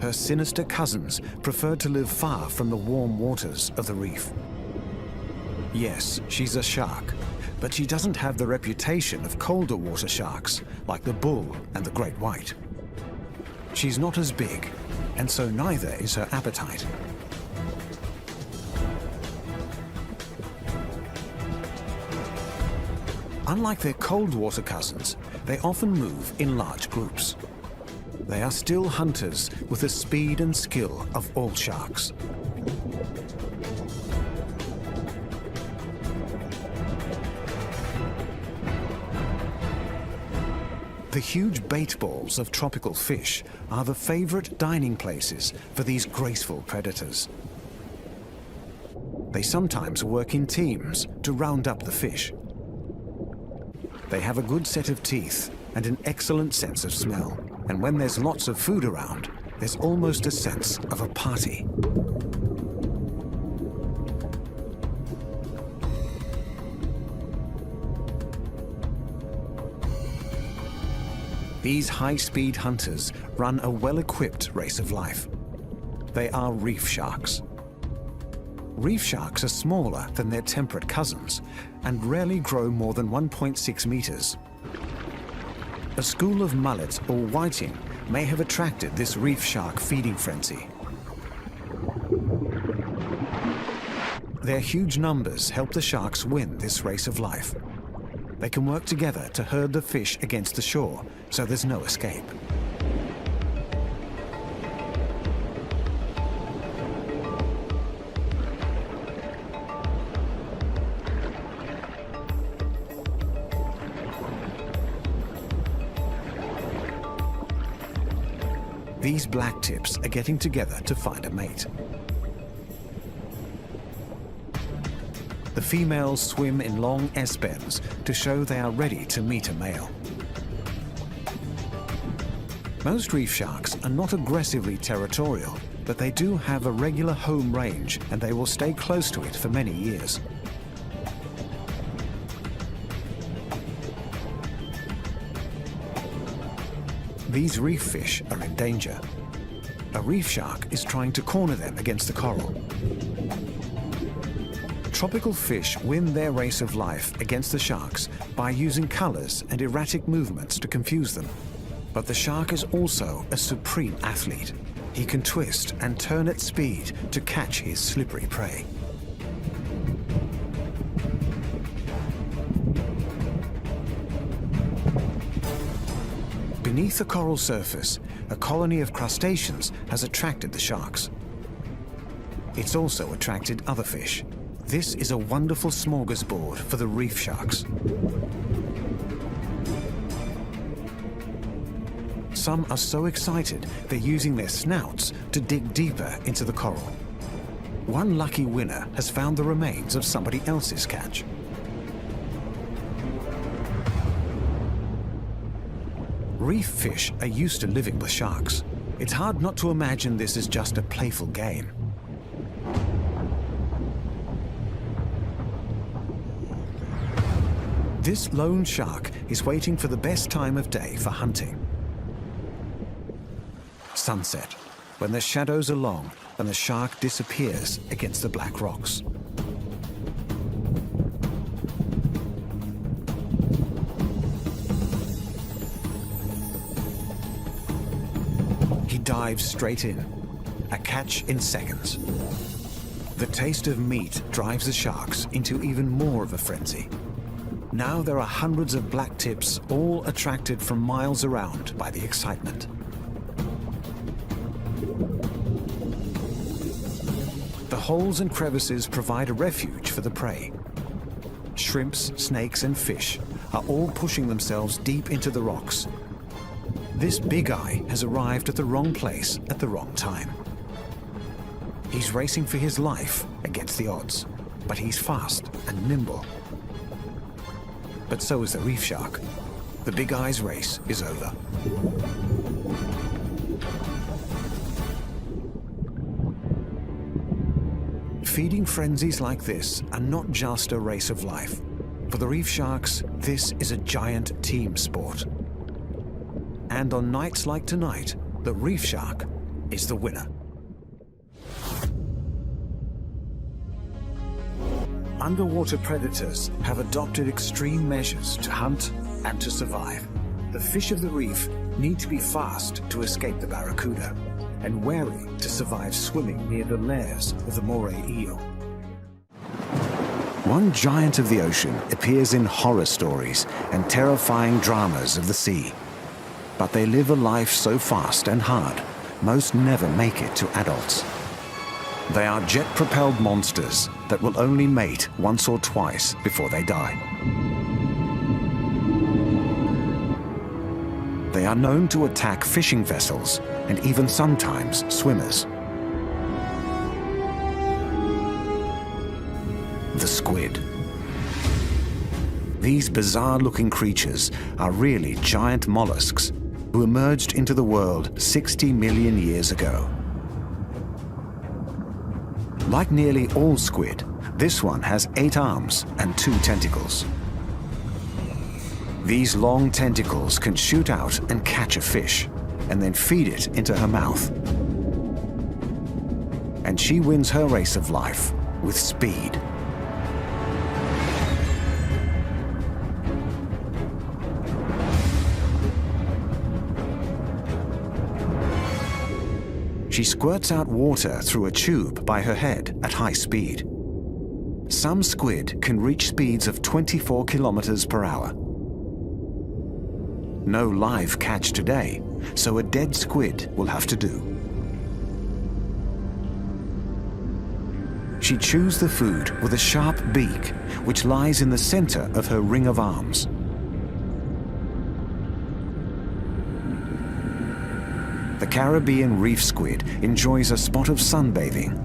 Her sinister cousins prefer to live far from the warm waters of the reef. Yes, she's a shark, but she doesn't have the reputation of colder water sharks like the bull and the great white. She's not as big, and so neither is her appetite. Unlike their cold water cousins, they often move in large groups. They are still hunters with the speed and skill of all sharks. The huge bait balls of tropical fish are the favorite dining places for these graceful predators. They sometimes work in teams to round up the fish. They have a good set of teeth and an excellent sense of smell. And when there's lots of food around, there's almost a sense of a party. These high-speed hunters run a well-equipped race of life. They are reef sharks. Reef sharks are smaller than their temperate cousins and rarely grow more than 1.6 meters. A school of mullet or whiting may have attracted this reef shark feeding frenzy. Their huge numbers help the sharks win this race of life. They can work together to herd the fish against the shore, so there's no escape. These blacktips are getting together to find a mate. The females swim in long S-bends to show they are ready to meet a male. Most reef sharks are not aggressively territorial, but they do have a regular home range and they will stay close to it for many years. These reef fish are in danger. A reef shark is trying to corner them against the coral. Tropical fish win their race of life against the sharks by using colors and erratic movements to confuse them. But the shark is also a supreme athlete. He can twist and turn at speed to catch his slippery prey. Beneath the coral surface, a colony of crustaceans has attracted the sharks. It's also attracted other fish. This is a wonderful smorgasbord for the reef sharks. Some are so excited they're using their snouts to dig deeper into the coral. One lucky winner has found the remains of somebody else's catch. Reef fish are used to living with sharks. It's hard not to imagine this is just a playful game. This lone shark is waiting for the best time of day for hunting. Sunset, when the shadows are long and the shark disappears against the black rocks. He dives straight in, a catch in seconds. The taste of meat drives the sharks into even more of a frenzy. Now there are hundreds of blacktips, all attracted from miles around by the excitement. The holes and crevices provide a refuge for the prey. Shrimps, snakes, and fish are all pushing themselves deep into the rocks. This big eye has arrived at the wrong place at the wrong time. He's racing for his life against the odds, but he's fast and nimble. But so is the reef shark. The big eye's race is over. Feeding frenzies like this are not just a race of life. For the reef sharks, this is a giant team sport. And on nights like tonight, the reef shark is the winner. Underwater predators have adopted extreme measures to hunt and to survive. The fish of the reef need to be fast to escape the barracuda and wary to survive swimming near the lairs of the moray eel. One giant of the ocean appears in horror stories and terrifying dramas of the sea. But they live a life so fast and hard, most never make it to adults. They are jet-propelled monsters that will only mate once or twice before they die. They are known to attack fishing vessels and even sometimes swimmers. The squid. These bizarre-looking creatures are really giant mollusks who emerged into the world 60 million years ago. Like nearly all squid, this one has 8 arms and 2 tentacles. These long tentacles can shoot out and catch a fish, and then feed it into her mouth. And she wins her race of life with speed. She squirts out water through a tube by her head at high speed. Some squid can reach speeds of 24 kilometers per hour. No live catch today, so a dead squid will have to do. She chews the food with a sharp beak, which lies in the center of her ring of arms. The Caribbean reef squid enjoys a spot of sunbathing.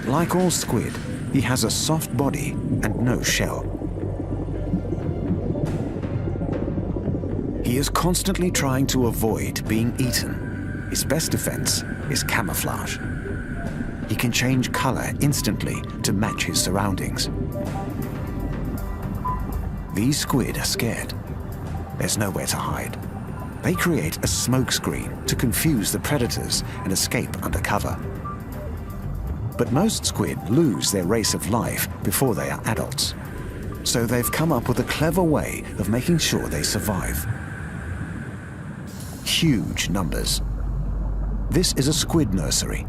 Like all squid, he has a soft body and no shell. He is constantly trying to avoid being eaten. His best defense is camouflage. He can change color instantly to match his surroundings. These squid are scared. There's nowhere to hide. They create a smokescreen to confuse the predators and escape under cover. But most squid lose their race of life before they are adults. So they've come up with a clever way of making sure they survive. Huge numbers. This is a squid nursery.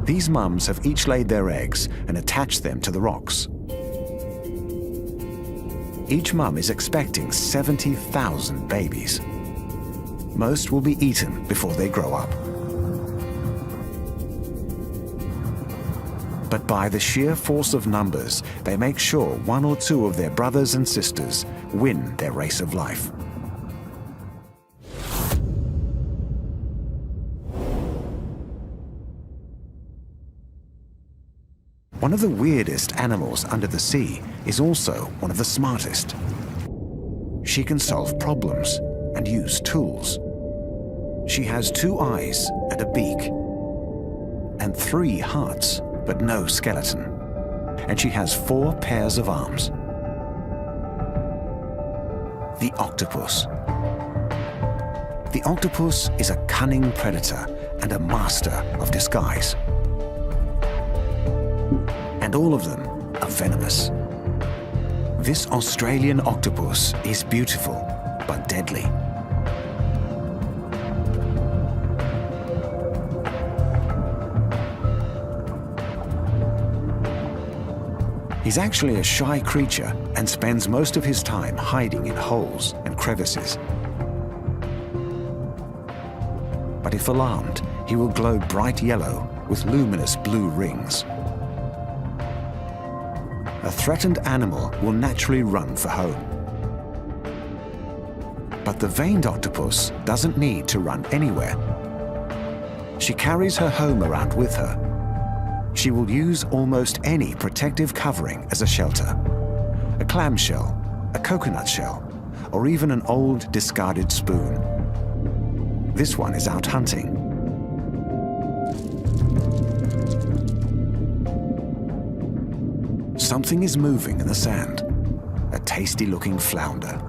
These mums have each laid their eggs and attached them to the rocks. Each mum is expecting 70,000 babies. Most will be eaten before they grow up. But by the sheer force of numbers, they make sure one or two of their brothers and sisters win their race of life. One of the weirdest animals under the sea is also one of the smartest. She can solve problems and use tools. She has 2 eyes and a beak, and 3 hearts, but no skeleton. And she has 4 pairs of arms. The octopus. The octopus is a cunning predator and a master of disguise. And all of them are venomous. This Australian octopus is beautiful, but deadly. He's actually a shy creature and spends most of his time hiding in holes and crevices. But if alarmed, he will glow bright yellow with luminous blue rings. A threatened animal will naturally run for home. But the veined octopus doesn't need to run anywhere. She carries her home around with her. She will use almost any protective covering as a shelter. A clamshell, a coconut shell, or even an old discarded spoon. This one is out hunting. Something is moving in the sand, a tasty-looking flounder.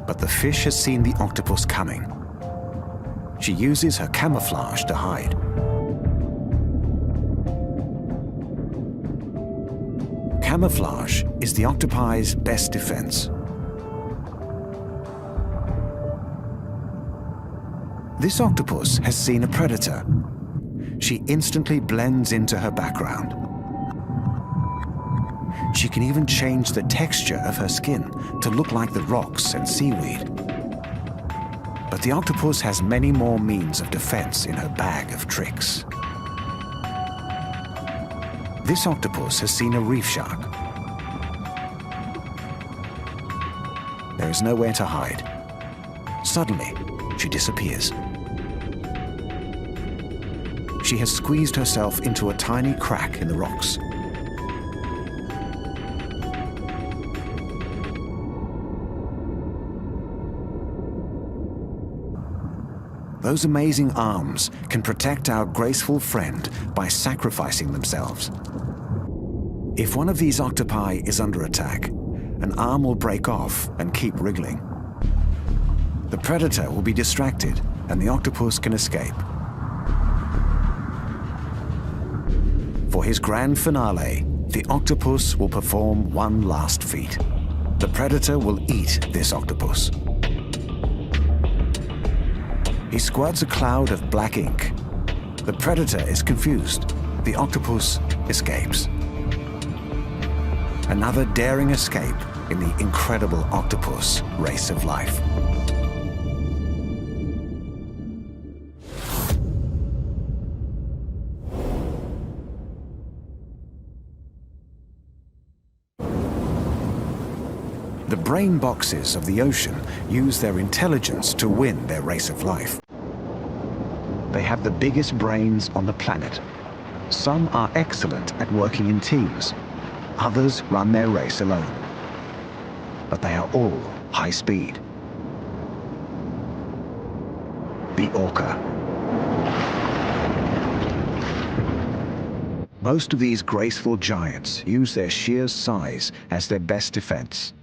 But the fish has seen the octopus coming. She uses her camouflage to hide. Camouflage is the octopi's best defense. This octopus has seen a predator. She instantly blends into her background. She can even change the texture of her skin to look like the rocks and seaweed. But the octopus has many more means of defense in her bag of tricks. This octopus has seen a reef shark. There is nowhere to hide. Suddenly, she disappears. She has squeezed herself into a tiny crack in the rocks. Those amazing arms can protect our graceful friend by sacrificing themselves. If one of these octopi is under attack, an arm will break off and keep wriggling. The predator will be distracted and the octopus can escape. For his grand finale, the octopus will perform one last feat. The predator will eat this octopus. He squirts a cloud of black ink. The predator is confused. The octopus escapes. Another daring escape in the incredible octopus race of life. The brain boxes of the ocean use their intelligence to win their race of life. They have the biggest brains on the planet. Some are excellent at working in teams. Others run their race alone. But they are all high speed. The orca. Most of these graceful giants use their sheer size as their best defense.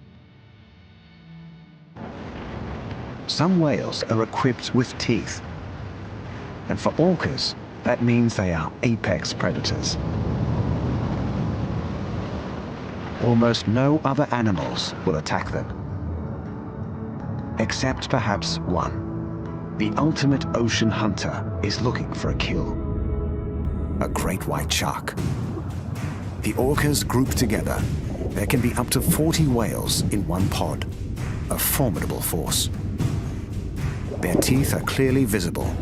Some whales are equipped with teeth. And for orcas, that means they are apex predators. Almost no other animals will attack them. Except perhaps one. The ultimate ocean hunter is looking for a kill. A great white shark. The orcas group together. There can be up to 40 whales in one pod. A formidable force. Their teeth are clearly visible.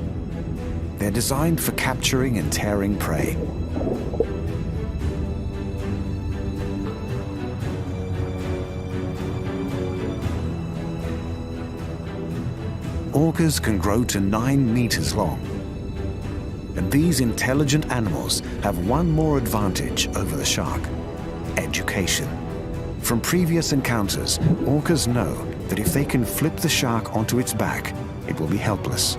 They're designed for capturing and tearing prey. Orcas can grow to 9 meters long. And these intelligent animals have one more advantage over the shark: education. From previous encounters, orcas know that if they can flip the shark onto its back, it will be helpless.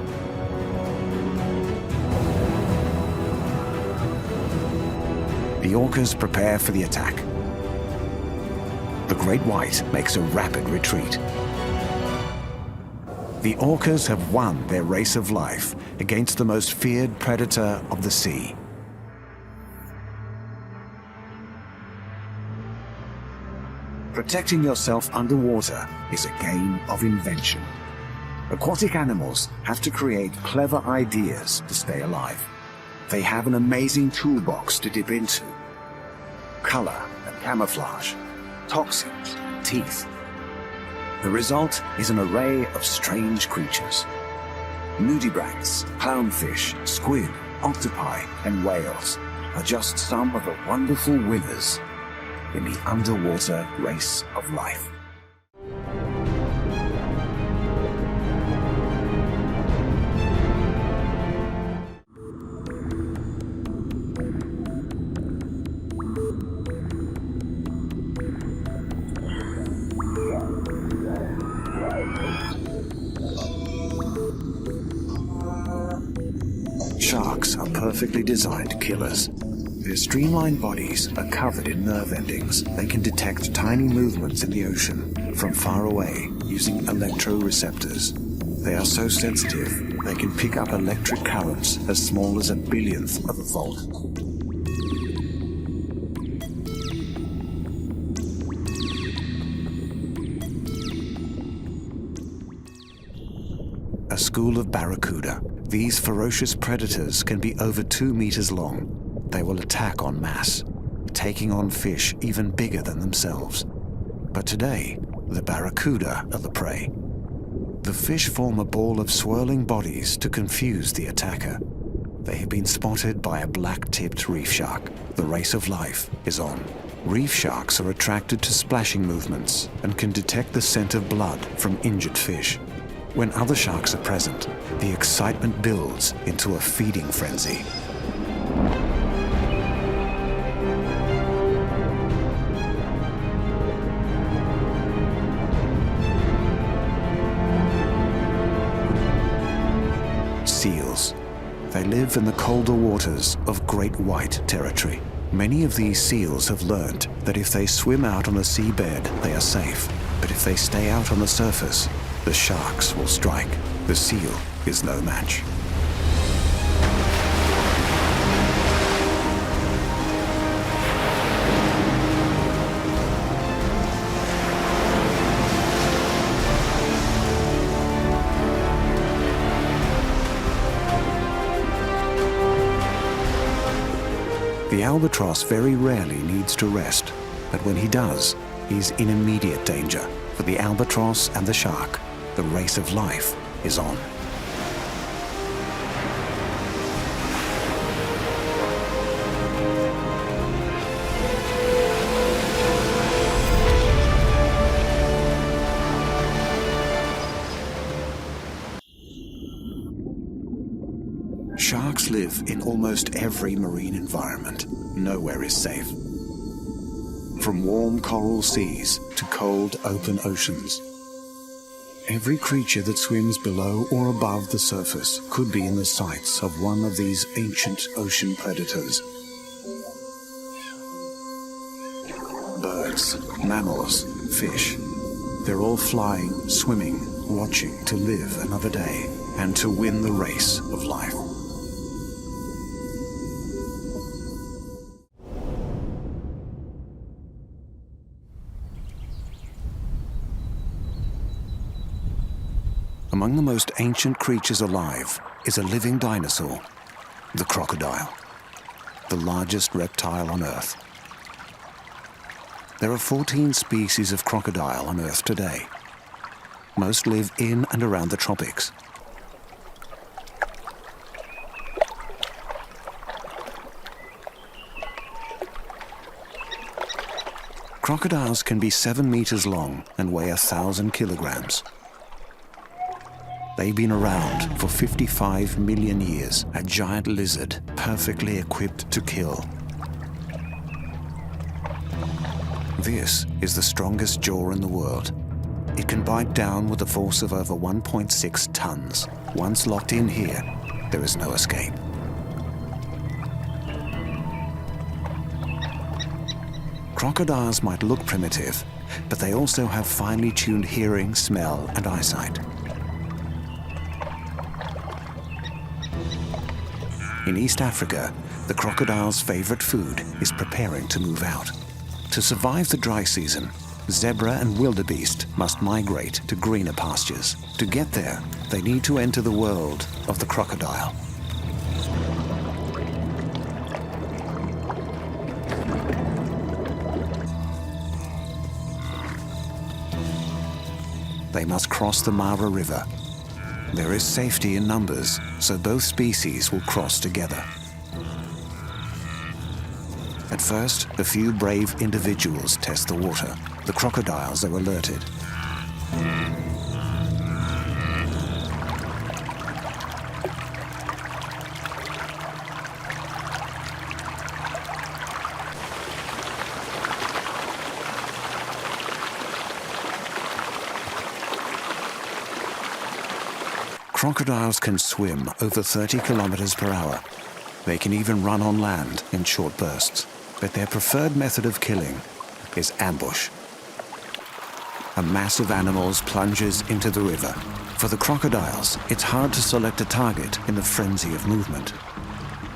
The orcas prepare for the attack. The great white makes a rapid retreat. The orcas have won their race of life against the most feared predator of the sea. Protecting yourself underwater is a game of invention. Aquatic animals have to create clever ideas to stay alive. They have an amazing toolbox to dip into. Color and camouflage, toxins and teeth. The result is an array of strange creatures. Nudibranchs, clownfish, squid, octopi, and whales are just some of the wonderful winners in the underwater race of life. Sharks are perfectly designed killers. Their streamlined bodies are covered in nerve endings. They can detect tiny movements in the ocean from far away using electroreceptors. They are so sensitive, they can pick up electric currents as small as a billionth of a volt. A school of barracuda. These ferocious predators can be over 2 meters long. They will attack en masse, taking on fish even bigger than themselves. But today, the barracuda are the prey. The fish form a ball of swirling bodies to confuse the attacker. They have been spotted by a black-tipped reef shark. The race of life is on. Reef sharks are attracted to splashing movements and can detect the scent of blood from injured fish. When other sharks are present, the excitement builds into a feeding frenzy. Seals. They live in the colder waters of Great White Territory. Many of these seals have learned that if they swim out on the seabed, they are safe. But if they stay out on the surface, the sharks will strike. The seal is no match. The albatross very rarely needs to rest, but when he does, he's in immediate danger. For the albatross and the shark, the race of life is on. live in almost every marine environment. Nowhere is safe. From warm coral seas to cold open oceans, every creature that swims below or above the surface could be in the sights of one of these ancient ocean predators. Birds, mammals, fish, they're all flying, swimming, watching to live another day and to win the race of life. Among the most ancient creatures alive is a living dinosaur, the crocodile, the largest reptile on Earth. There are 14 species of crocodile on Earth today. Most live in and around the tropics. Crocodiles can be 7 meters long and weigh 1,000 kilograms. They've been around for 55 million years, a giant lizard perfectly equipped to kill. This is the strongest jaw in the world. It can bite down with a force of over 1.6 tons. Once locked in here, there is no escape. Crocodiles might look primitive, but they also have finely tuned hearing, smell, and eyesight. In East Africa, the crocodile's favorite food is preparing to move out. To survive the dry season, zebra and wildebeest must migrate to greener pastures. To get there, they need to enter the world of the crocodile. They must cross the Mara River. There is safety in numbers, so both species will cross together. At first, a few brave individuals test the water. The crocodiles are alerted. Crocodiles can swim over 30 kilometers per hour. They can even run on land in short bursts. But their preferred method of killing is ambush. A mass of animals plunges into the river. For the crocodiles, it's hard to select a target in the frenzy of movement.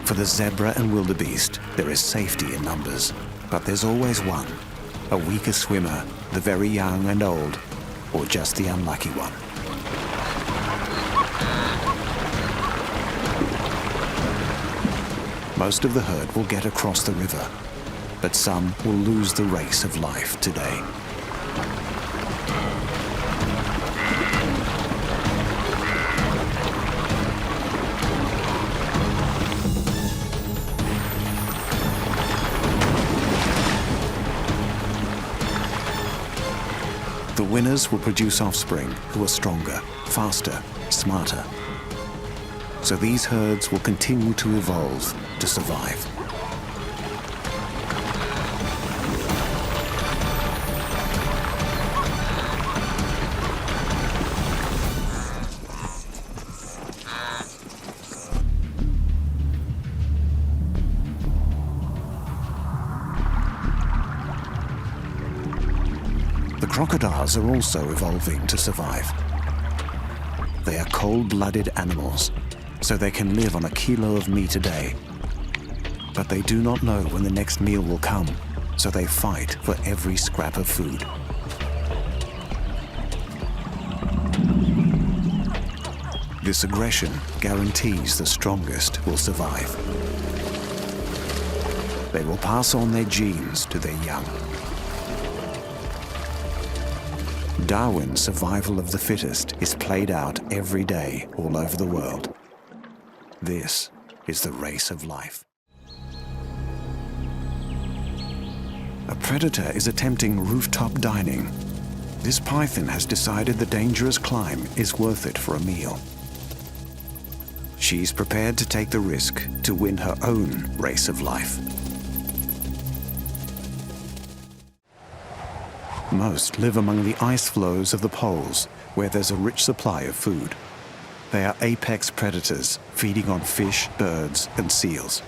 For the zebra and wildebeest, there is safety in numbers. But there's always one, a weaker swimmer, the very young and old, or just the unlucky one. Most of the herd will get across the river, but some will lose the race of life today. The winners will produce offspring who are stronger, faster, smarter. So these herds will continue to evolve to survive. The crocodiles are also evolving to survive. They are cold-blooded animals, so they can live on a kilo of meat a day. But they do not know when the next meal will come, so they fight for every scrap of food. This aggression guarantees the strongest will survive. They will pass on their genes to their young. Darwin's survival of the fittest is played out every day all over the world. This is the race of life. A predator is attempting rooftop dining. This python has decided the dangerous climb is worth it for a meal. She's prepared to take the risk to win her own race of life. Most live among the ice floes of the poles, where there's a rich supply of food. They are apex predators, feeding on fish, birds, and seals.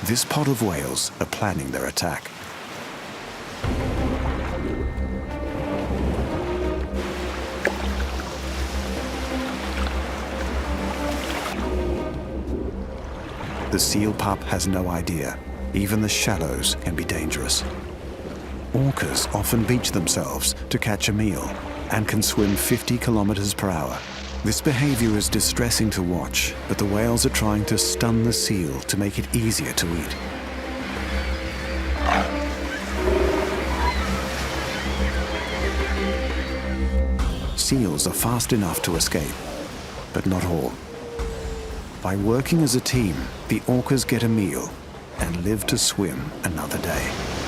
This pod of whales are planning their attack. The seal pup has no idea. Even the shallows can be dangerous. Orcas often beach themselves to catch a meal and can swim 50 kilometers per hour. This behavior is distressing to watch, but the whales are trying to stun the seal to make it easier to eat. Seals are fast enough to escape, but not all. By working as a team, the orcas get a meal and live to swim another day.